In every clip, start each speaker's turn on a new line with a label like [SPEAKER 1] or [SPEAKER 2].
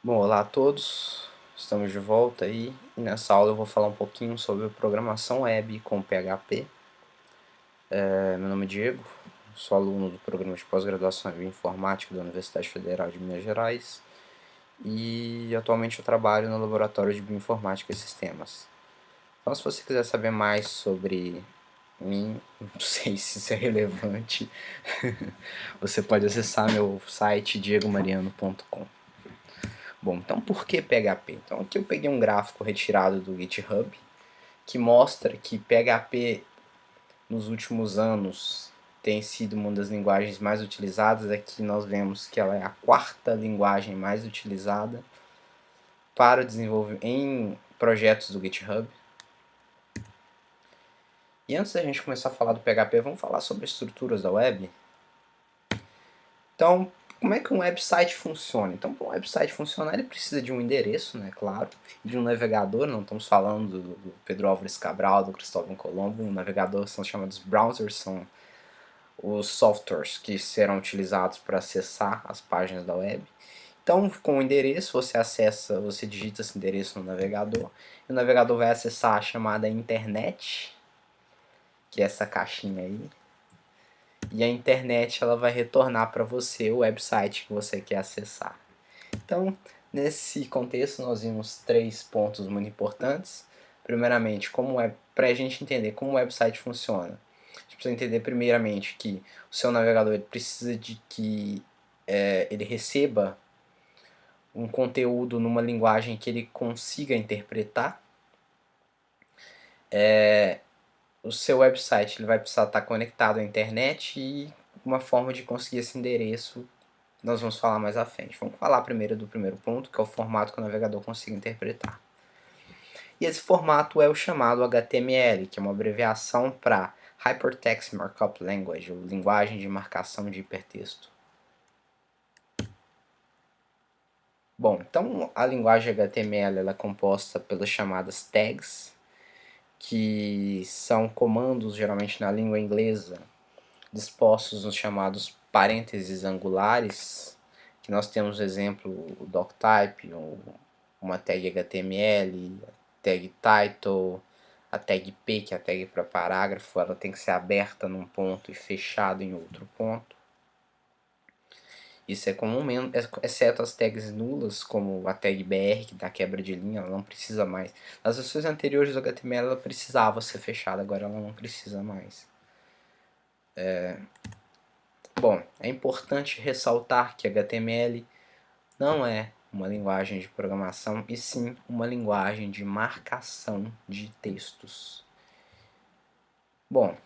[SPEAKER 1] Bom, olá a todos, estamos de volta aí e nessa aula eu vou falar um pouquinho sobre programação web com PHP. Meu nome é Diego, sou aluno do programa de pós-graduação em Bioinformática da Universidade Federal de Minas Gerais e atualmente eu trabalho no Laboratório de Bioinformática e Sistemas. Então, se você quiser saber mais sobre mim, não sei se isso é relevante, você pode acessar meu site diegomariano.com. Bom, então por que PHP? Então aqui eu peguei um gráfico retirado do GitHub que mostra que PHP nos últimos anos tem sido uma das linguagens mais utilizadas. Aqui nós vemos que ela é a quarta linguagem mais utilizada para desenvolver em projetos do GitHub. E antes da gente começar a falar do PHP, vamos falar sobre estruturas da web. Então, como é que um website funciona? Então, para um website funcionar, ele precisa de um endereço, né, claro, e de um navegador. Não estamos falando do Pedro Álvares Cabral, do Cristóvão Colombo. Um navegador são chamados browsers, são os softwares que serão utilizados para acessar as páginas da web. Então, com o endereço, você digita esse endereço no navegador, e o navegador vai acessar a chamada internet, que é essa caixinha aí, e a internet ela vai retornar para você o website que você quer acessar. Então, nesse contexto, nós vimos 3 pontos muito importantes. Primeiramente, para a gente entender como o website funciona, a gente precisa entender primeiramente que o seu navegador ele precisa de que ele receba um conteúdo numa linguagem que ele consiga interpretar. O seu website ele vai precisar estar conectado à internet, e uma forma de conseguir esse endereço nós vamos falar mais à frente. Vamos falar primeiro do primeiro ponto, que é o formato que o navegador consiga interpretar. E esse formato é o chamado HTML, que é uma abreviação para Hypertext Markup Language, ou linguagem de marcação de hipertexto. Bom, então a linguagem HTML ela é composta pelas chamadas tags, que são comandos geralmente na língua inglesa, dispostos nos chamados parênteses angulares, que nós temos exemplo o doctype, uma tag HTML, a tag title, a tag p, que é a tag para parágrafo, ela tem que ser aberta num ponto e fechada em outro ponto. Isso é comum, exceto as tags nulas, como a tag br, que dá quebra de linha, ela não precisa mais. Nas versões anteriores do HTML ela precisava ser fechada, agora ela não precisa mais. Bom, é importante ressaltar que HTML não é uma linguagem de programação, e sim uma linguagem de marcação de textos. Bom,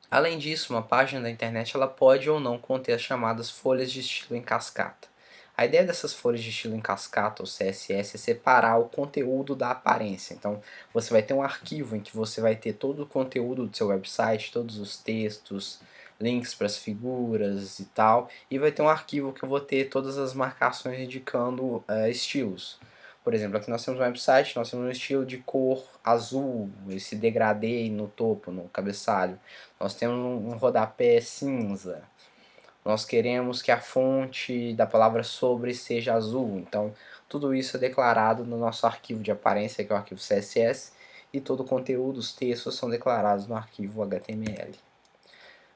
[SPEAKER 1] além disso, uma página da internet ela pode ou não conter as chamadas folhas de estilo em cascata. A ideia dessas folhas de estilo em cascata, ou CSS, é separar o conteúdo da aparência. Então, você vai ter um arquivo em que você vai ter todo o conteúdo do seu website, todos os textos, links para as figuras e tal, e vai ter um arquivo que eu vou ter todas as marcações indicando estilos. Por exemplo, aqui nós temos um website, nós temos um estilo de cor azul, esse degradê no topo, no cabeçalho. Nós temos um rodapé cinza. Nós queremos que a fonte da palavra sobre seja azul. Então, tudo isso é declarado no nosso arquivo de aparência, que é o arquivo CSS, e todo o conteúdo, os textos, são declarados no arquivo HTML.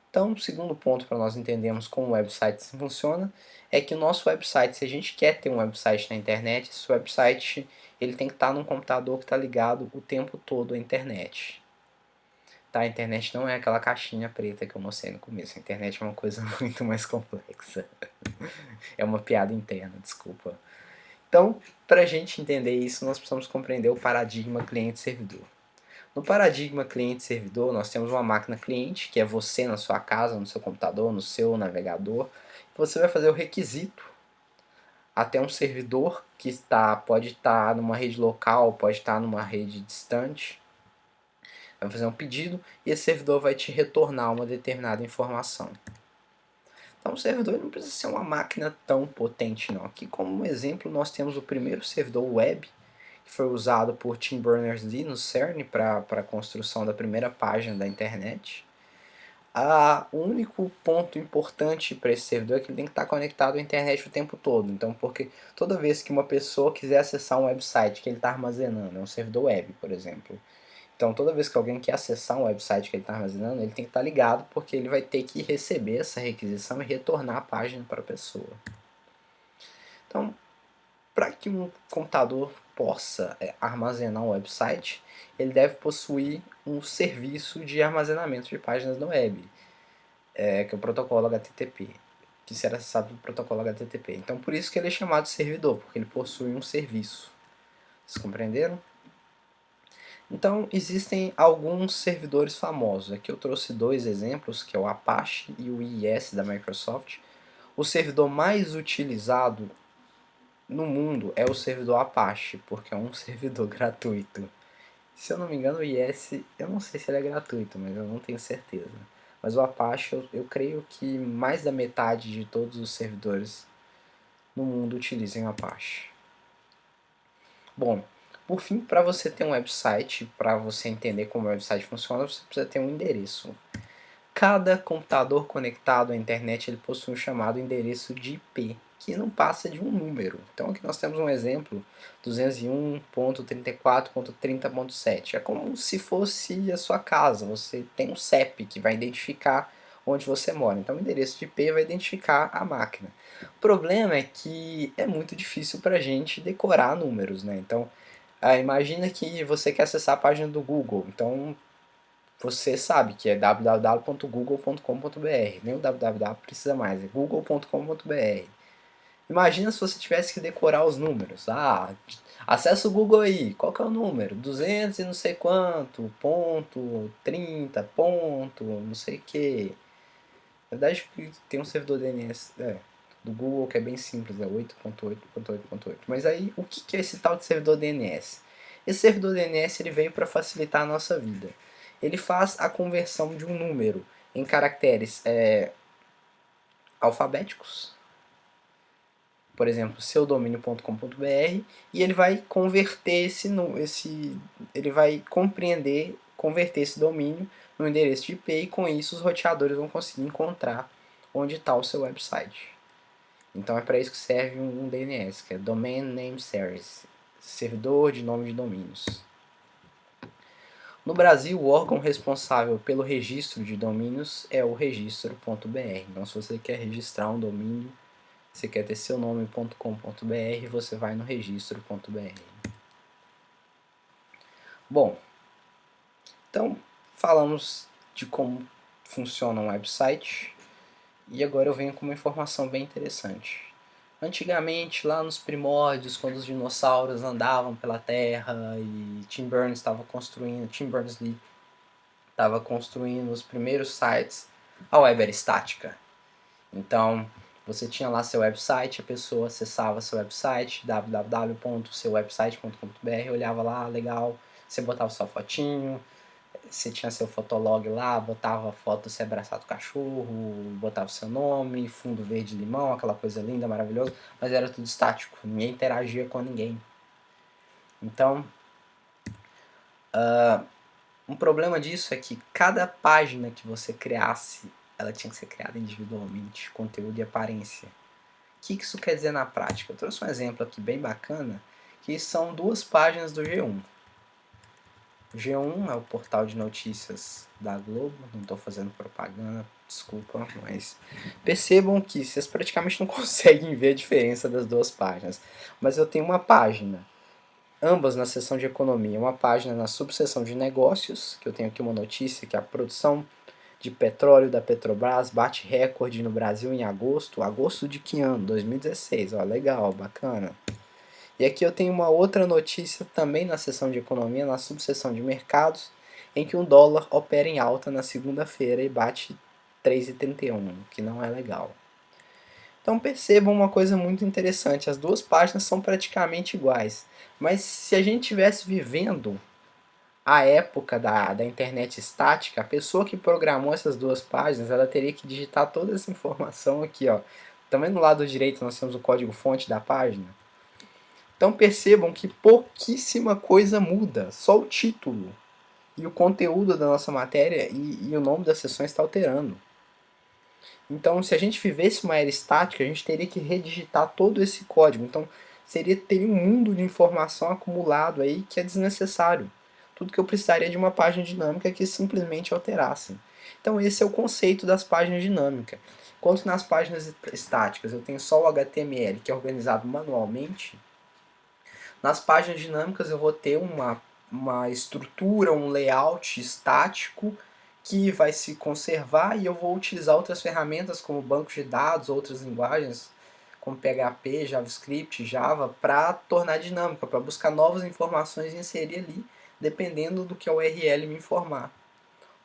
[SPEAKER 1] Então, o segundo ponto para nós entendermos como o website funciona é que o nosso website, se a gente quer ter um website na internet, esse website ele tem que estar num computador que está ligado o tempo todo à internet. Tá? A internet não é aquela caixinha preta que eu mostrei no começo. A internet é uma coisa muito mais complexa. É uma piada interna, desculpa. Então, para a gente entender isso, nós precisamos compreender o paradigma cliente-servidor. No paradigma cliente-servidor, nós temos uma máquina cliente, que é você na sua casa, no seu computador, no seu navegador. Você vai fazer o requisito até um servidor que pode estar numa rede local, pode estar numa rede distante. Vai fazer um pedido e esse servidor vai te retornar uma determinada informação. Então o servidor não precisa ser uma máquina tão potente não. Aqui como exemplo nós temos o primeiro servidor web, que foi usado por Tim Berners-Lee no CERN para a construção da primeira página da internet. O único ponto importante para esse servidor é que ele tem que estar conectado à internet o tempo todo. Então, porque toda vez que uma pessoa quiser acessar um website que ele está armazenando, é um servidor web, por exemplo. Então, toda vez que alguém quer acessar um website que ele está armazenando, ele tem que estar ligado, porque ele vai ter que receber essa requisição e retornar a página para a pessoa. Então, para que um computador possa armazenar um website, ele deve possuir um serviço de armazenamento de páginas na web, que é o protocolo HTTP, que será acessado pelo protocolo HTTP. Então, por isso que ele é chamado de servidor, porque ele possui um serviço. Vocês compreenderam? Então, existem alguns servidores famosos. Aqui eu trouxe dois exemplos, que é o Apache e o IIS da Microsoft. O servidor mais utilizado no mundo é o servidor Apache, porque é um servidor gratuito. Se eu não me engano, o IIS, eu não sei se ele é gratuito, mas eu não tenho certeza. Mas o Apache, eu creio que mais da metade de todos os servidores no mundo utilizam o Apache. Bom, por fim, para você ter um website, para você entender como o website funciona, você precisa ter um endereço. Cada computador conectado à internet ele possui um chamado endereço de IP, que não passa de um número. Então aqui nós temos um exemplo, 201.34.30.7. É como se fosse a sua casa, você tem um CEP que vai identificar onde você mora. Então o endereço de IP vai identificar a máquina. O problema é que é muito difícil para a gente decorar números, né? Então, imagina que você quer acessar a página do Google. Então, você sabe que é www.google.com.br. Nem o www precisa mais, é google.com.br. Imagina se você tivesse que decorar os números. Acessa o Google aí. Qual que é o número? 200 e não sei quanto, ponto, 30, ponto, não sei o que. Na verdade, tem um servidor DNS do Google que é bem simples, é 8.8.8.8. Mas aí, o que é esse tal de servidor DNS? Esse servidor DNS ele veio para facilitar a nossa vida. Ele faz a conversão de um número em caracteres alfabéticos, por exemplo, seudomínio.com.br, e ele vai converter ele vai converter esse domínio no endereço de IP, e com isso os roteadores vão conseguir encontrar onde está o seu website. Então é para isso que serve um DNS, que é Domain Name Service, servidor de nome de domínios. No Brasil, o órgão responsável pelo registro de domínios é o registro.br. Então, se você quer registrar um domínio, você quer ter seu nome.com.br, você vai no registro.br. Bom, então falamos de como funciona um website e agora eu venho com uma informação bem interessante. Antigamente, lá nos primórdios, quando os dinossauros andavam pela Terra e Tim Berners-Lee estava construindo os primeiros sites, a web era estática. Então, você tinha lá seu website, a pessoa acessava seu website, www.seuwebsite.com.br, olhava lá, legal, você botava sua fotinho, você tinha seu fotolog lá, botava a foto você abraçado com o cachorro, botava seu nome, fundo verde limão, aquela coisa linda, maravilhosa, mas era tudo estático, ninguém interagia com ninguém. Então, um problema disso é que cada página que você criasse, ela tinha que ser criada individualmente, conteúdo e aparência. O que isso quer dizer na prática? Eu trouxe um exemplo aqui bem bacana, que são duas páginas do G1. O G1 é o portal de notícias da Globo, não estou fazendo propaganda, desculpa, mas percebam que vocês praticamente não conseguem ver a diferença das duas páginas. Mas eu tenho uma página, ambas na seção de economia, uma página na subseção de negócios, que eu tenho aqui uma notícia que a produção de petróleo da Petrobras bate recorde no Brasil em agosto. Agosto de que ano? 2016, ó, legal, bacana. E aqui eu tenho uma outra notícia também na seção de economia, na subseção de mercados, em que um dólar opera em alta na segunda-feira e bate 3,31, que não é legal. Então percebam uma coisa muito interessante, as duas páginas são praticamente iguais, mas se a gente estivesse vivendo a época da internet estática, a pessoa que programou essas duas páginas, ela teria que digitar toda essa informação aqui, ó. Também no lado direito nós temos o código-fonte da página. Então percebam que pouquíssima coisa muda, só o título. e o conteúdo da nossa matéria e o nome das sessões está alterando. Então, se a gente vivesse uma era estática, a gente teria que redigitar todo esse código. Então, teria um mundo de informação acumulado aí que é desnecessário. Tudo que eu precisaria de uma página dinâmica que simplesmente alterasse. Então, esse é o conceito das páginas dinâmicas. Enquanto nas páginas estáticas eu tenho só o HTML, que é organizado manualmente, nas páginas dinâmicas eu vou ter uma estrutura, um layout estático que vai se conservar e eu vou utilizar outras ferramentas como bancos de dados, outras linguagens como PHP, JavaScript, Java, para tornar dinâmica, para buscar novas informações e inserir ali, dependendo do que a URL me informar,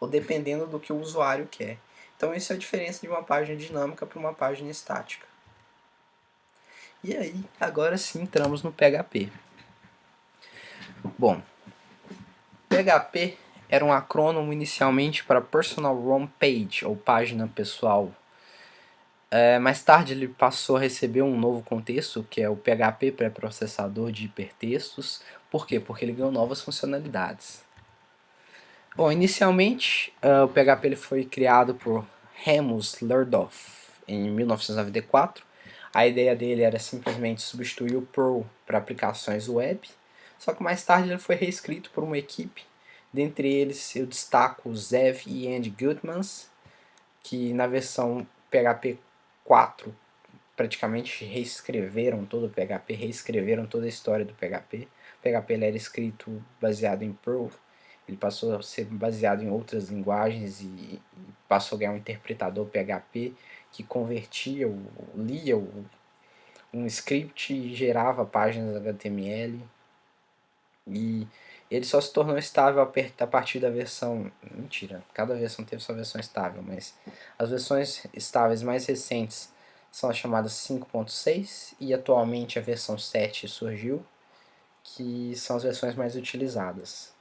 [SPEAKER 1] ou dependendo do que o usuário quer. Então essa é a diferença de uma página dinâmica para uma página estática. E aí, agora sim entramos no PHP. Bom, PHP era um acrônimo inicialmente para Personal Home Page, ou página pessoal. Mais tarde ele passou a receber um novo contexto, que é o PHP pré-processador de hipertextos. Por quê? Porque ele ganhou novas funcionalidades. Bom, inicialmente o PHP ele foi criado por Remus Lerdorf em 1994. A ideia dele era simplesmente substituir o Perl para aplicações web, só que mais tarde ele foi reescrito por uma equipe. Dentre eles eu destaco Zev e Andy Gutmans, que na versão PHP 4 praticamente reescreveram todo o PHP, reescreveram toda a história do PHP. O PHP ele era escrito baseado em Perl, ele passou a ser baseado em outras linguagens e passou a ganhar um interpretador PHP que convertia, lia um script e gerava páginas HTML. E ele só se tornou estável a partir da versão... Mentira, cada versão teve sua versão estável, mas as versões estáveis mais recentes são as chamadas 5.6 e atualmente a versão 7 surgiu, que são as versões mais utilizadas.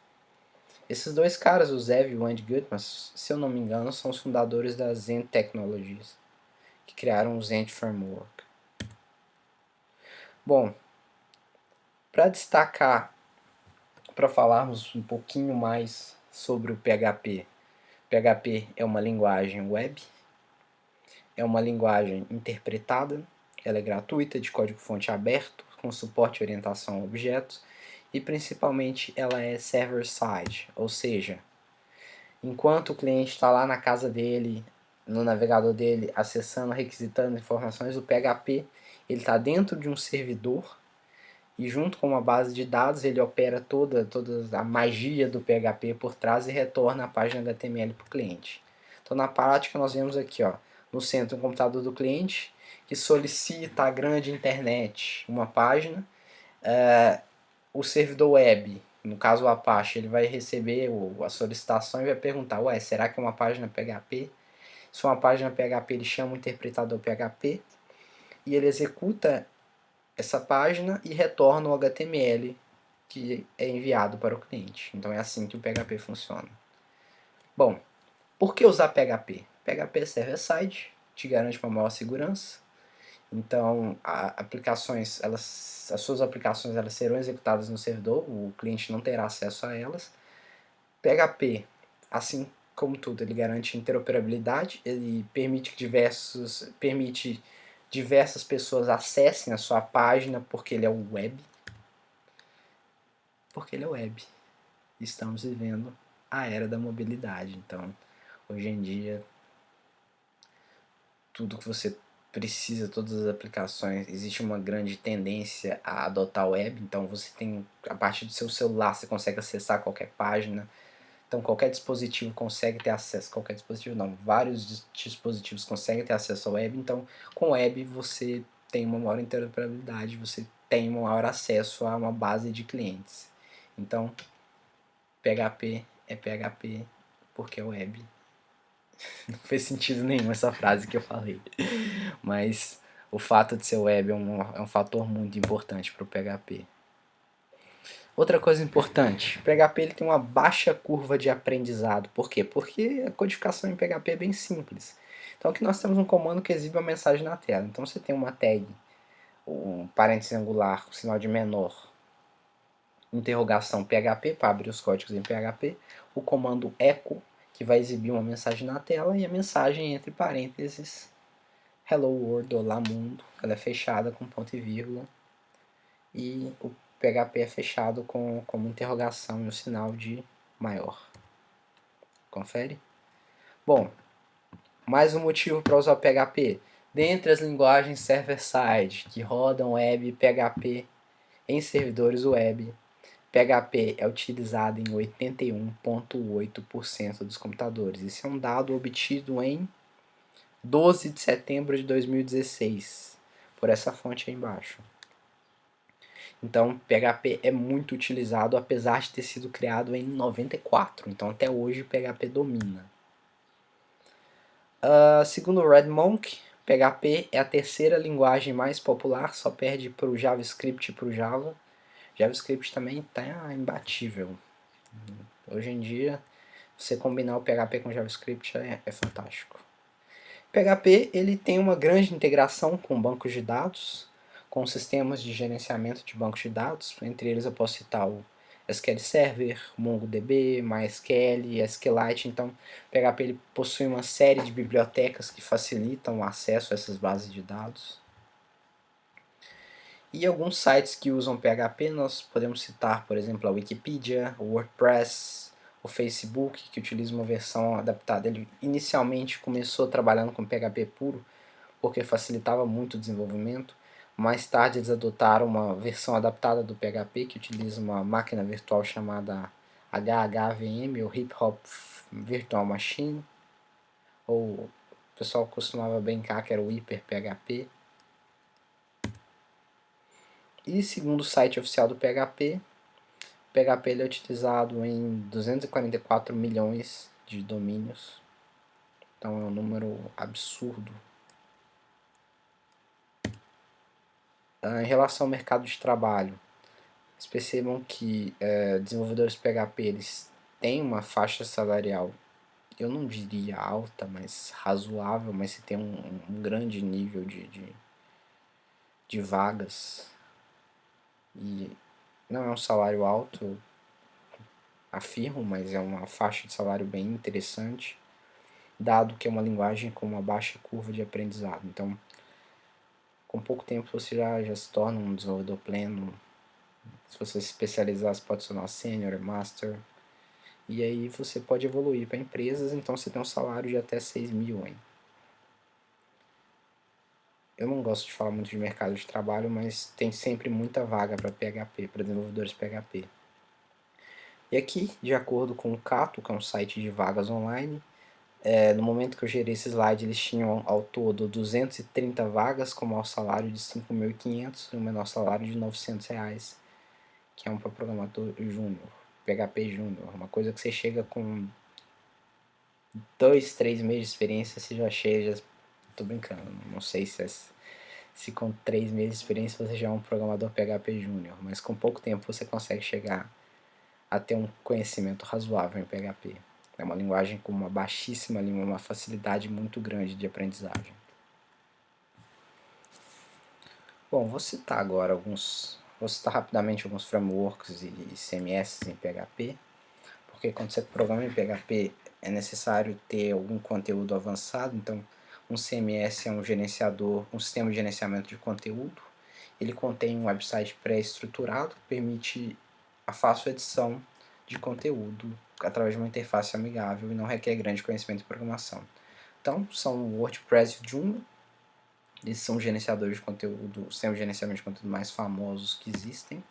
[SPEAKER 1] Esses dois caras, o Zev e o Andy Gutmann, se eu não me engano, são os fundadores da Zen Technologies, que criaram o Zen Framework. Bom, para destacar, para falarmos um pouquinho mais sobre o PHP. PHP é uma linguagem web, é uma linguagem interpretada, ela é gratuita, de código-fonte aberto, com suporte e orientação a objetos, e principalmente ela é server-side, ou seja, enquanto o cliente está lá na casa dele, no navegador dele, acessando, requisitando informações, o PHP ele está dentro de um servidor e junto com uma base de dados ele opera toda a magia do PHP por trás e retorna a página HTML para o cliente. Então na prática nós vemos aqui, ó, no centro um computador do cliente que solicita a grande internet uma página, o servidor web, no caso o Apache, ele vai receber a solicitação e vai perguntar, ué, será que é uma página PHP? Se é uma página PHP, ele chama o interpretador PHP e ele executa essa página e retorna o HTML que é enviado para o cliente. Então é assim que o PHP funciona. Bom, por que usar PHP? PHP é server-side, te garante uma maior segurança. Então, as suas aplicações elas serão executadas no servidor, o cliente não terá acesso a elas. PHP, assim como tudo, ele garante interoperabilidade, ele permite diversas pessoas acessem a sua página porque ele é web. Porque ele é web. Estamos vivendo a era da mobilidade. Então, hoje em dia, tudo que você precisa, todas as aplicações, existe uma grande tendência a adotar web. Então, você tem, a partir do seu celular, você consegue acessar qualquer página. Então, qualquer dispositivo consegue ter acesso. Qualquer dispositivo não, vários dispositivos conseguem ter acesso à web. Então, com web, você tem uma maior interoperabilidade, você tem um maior acesso a uma base de clientes. Então, PHP é PHP porque é web. Não fez sentido nenhum essa frase que eu falei. Mas o fato de ser web é um fator muito importante para o PHP. Outra coisa importante, o PHP ele tem uma baixa curva de aprendizado. Por quê? Porque a codificação em PHP é bem simples. Então aqui nós temos um comando que exibe uma mensagem na tela. Então você tem uma tag, um parênteses angular, sinal de menor, interrogação PHP para abrir os códigos em PHP, o comando echo, que vai exibir uma mensagem na tela, e a mensagem entre parênteses Hello World, Olá Mundo, ela é fechada com ponto e vírgula, e o PHP é fechado como interrogação e um sinal de maior. Confere? Bom, mais um motivo para usar o PHP. Dentre as linguagens server-side que rodam web PHP em servidores web, PHP é utilizado em 81,8% dos computadores. Isso é um dado obtido em 12 de setembro de 2016, por essa fonte aí embaixo. Então, PHP é muito utilizado, apesar de ter sido criado em 94. Então, até hoje, o PHP domina. Segundo o RedMonk, PHP é a terceira linguagem mais popular, só perde para o JavaScript e para o Java. JavaScript também está imbatível. Hoje em dia, você combinar o PHP com JavaScript é fantástico. PHP ele tem uma grande integração com bancos de dados, com sistemas de gerenciamento de bancos de dados. Entre eles eu posso citar o SQL Server, MongoDB, MySQL, SQLite. Então, o PHP ele possui uma série de bibliotecas que facilitam o acesso a essas bases de dados. E alguns sites que usam PHP nós podemos citar, por exemplo, a Wikipedia, o WordPress, o Facebook, que utiliza uma versão adaptada. Ele inicialmente começou trabalhando com PHP puro, porque facilitava muito o desenvolvimento. Mais tarde eles adotaram uma versão adaptada do PHP, que utiliza uma máquina virtual chamada HHVM, ou Hip Hop Virtual Machine, ou o pessoal costumava brincar que era o Hyper PHP. E segundo o site oficial do PHP, o PHP ele é utilizado em 244 milhões de domínios. Então é um número absurdo. Em relação ao mercado de trabalho, vocês percebam que desenvolvedores PHP eles têm uma faixa salarial, eu não diria alta, mas razoável, mas se tem um grande nível de vagas. E não é um salário alto, eu afirmo, mas é uma faixa de salário bem interessante, dado que é uma linguagem com uma baixa curva de aprendizado. Então, com pouco tempo você já se torna um desenvolvedor pleno. Se você se especializar, você pode se tornar sênior, master. E aí você pode evoluir para empresas, então você tem um salário de até 6 mil, hein? Eu não gosto de falar muito de mercado de trabalho, mas tem sempre muita vaga para PHP, para desenvolvedores PHP. E aqui, de acordo com o Cato, que é um site de vagas online, no momento que eu gerei esse slide, eles tinham ao todo 230 vagas com maior salário de 5.500 e um menor salário de R$ 900, que é um para programador júnior, PHP júnior, uma coisa que você chega com 2, 3 meses de experiência, você já chega, tô brincando, não sei se com 3 meses de experiência você já é um programador PHP júnior, mas com pouco tempo você consegue chegar a ter um conhecimento razoável em PHP. É uma linguagem com uma baixíssima língua, uma facilidade muito grande de aprendizagem. Bom, vou citar rapidamente alguns frameworks e CMS em PHP, porque quando você programa em PHP é necessário ter algum conteúdo avançado. Então um CMS é um gerenciador, um sistema de gerenciamento de conteúdo. Ele contém um website pré-estruturado que permite a fácil edição de conteúdo através de uma interface amigável e não requer grande conhecimento de programação. Então são o WordPress e o Joomla. Eles são gerenciadores de conteúdo, os sistemas de gerenciamento de conteúdo mais famosos que existem.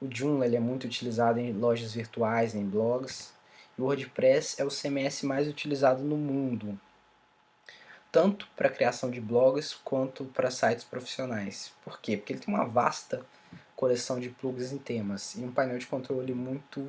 [SPEAKER 1] O Joomla ele é muito utilizado em lojas virtuais, em blogs. E o WordPress é o CMS mais utilizado no mundo, tanto para a criação de blogs quanto para sites profissionais. Por quê? Porque ele tem uma vasta coleção de plugins e temas e um painel de controle muito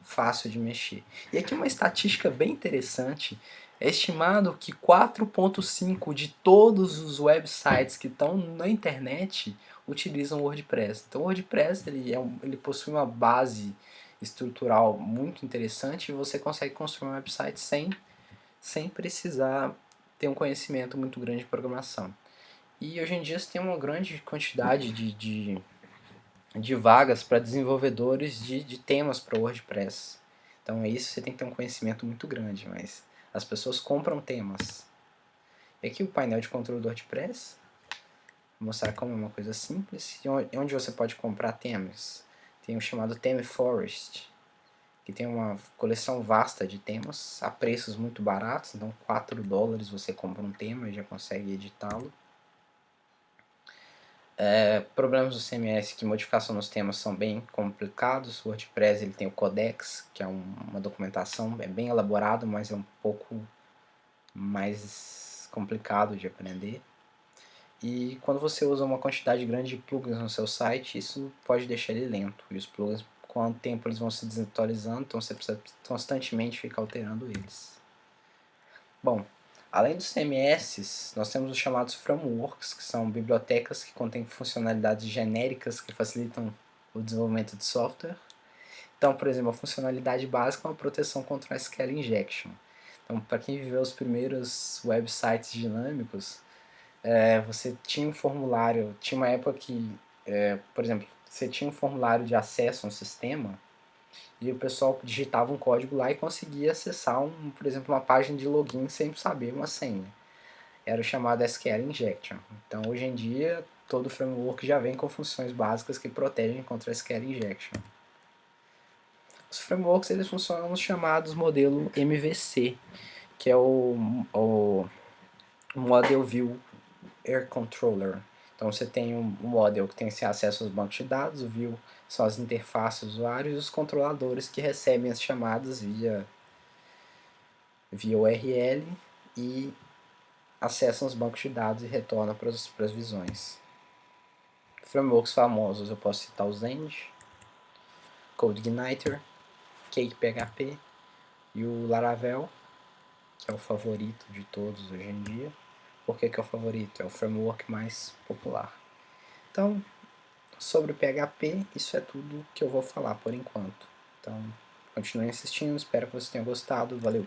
[SPEAKER 1] fácil de mexer. E aqui uma estatística bem interessante. É estimado que 4,5% de todos os websites que estão na internet utilizam o WordPress. Então o WordPress ele possui uma base estrutural muito interessante e você consegue construir um website sem precisar ter um conhecimento muito grande de programação. E hoje em dia você tem uma grande quantidade de vagas para desenvolvedores de temas para WordPress. Então é isso, você tem que ter um conhecimento muito grande, mas as pessoas compram temas. E aqui o painel de controle do WordPress, vou mostrar como é uma coisa simples, e onde você pode comprar temas. Tem o chamado Theme Forest, que tem uma coleção vasta de temas, a preços muito baratos, então $4 você compra um tema e já consegue editá-lo. Problemas do CMS, que modificação nos temas são bem complicados. O WordPress ele tem o Codex, que é uma documentação, é bem elaborado, mas é um pouco mais complicado de aprender. E quando você usa uma quantidade grande de plugins no seu site, isso pode deixar ele lento. E os plugins, com o tempo, eles vão se desatualizando, então você precisa constantemente ficar alterando eles. Bom, além dos CMS, nós temos os chamados frameworks, que são bibliotecas que contêm funcionalidades genéricas que facilitam o desenvolvimento de software. Então, por exemplo, a funcionalidade básica é uma proteção contra a SQL injection. Então, para quem viveu os primeiros websites dinâmicos, você tinha um formulário, tinha uma época que, por exemplo, você tinha um formulário de acesso a um sistema e o pessoal digitava um código lá e conseguia acessar, por exemplo, uma página de login sem saber uma senha. Era o chamado SQL Injection. Então, hoje em dia, todo framework já vem com funções básicas que protegem contra SQL Injection. Os frameworks eles funcionam nos chamados modelo MVC, que é o Model View Air Controller. Então você tem um model que tem esse acesso aos bancos de dados, o view são as interfaces dos usuários e os controladores que recebem as chamadas via URL e acessam os bancos de dados e retornam para as visões. Frameworks famosos eu posso citar o Zend, CodeIgniter, CakePHP e o Laravel, que é o favorito de todos hoje em dia. Por que é o favorito? É o framework mais popular. Então, sobre o PHP, isso é tudo que eu vou falar por enquanto. Então, continue assistindo, espero que você tenha gostado. Valeu!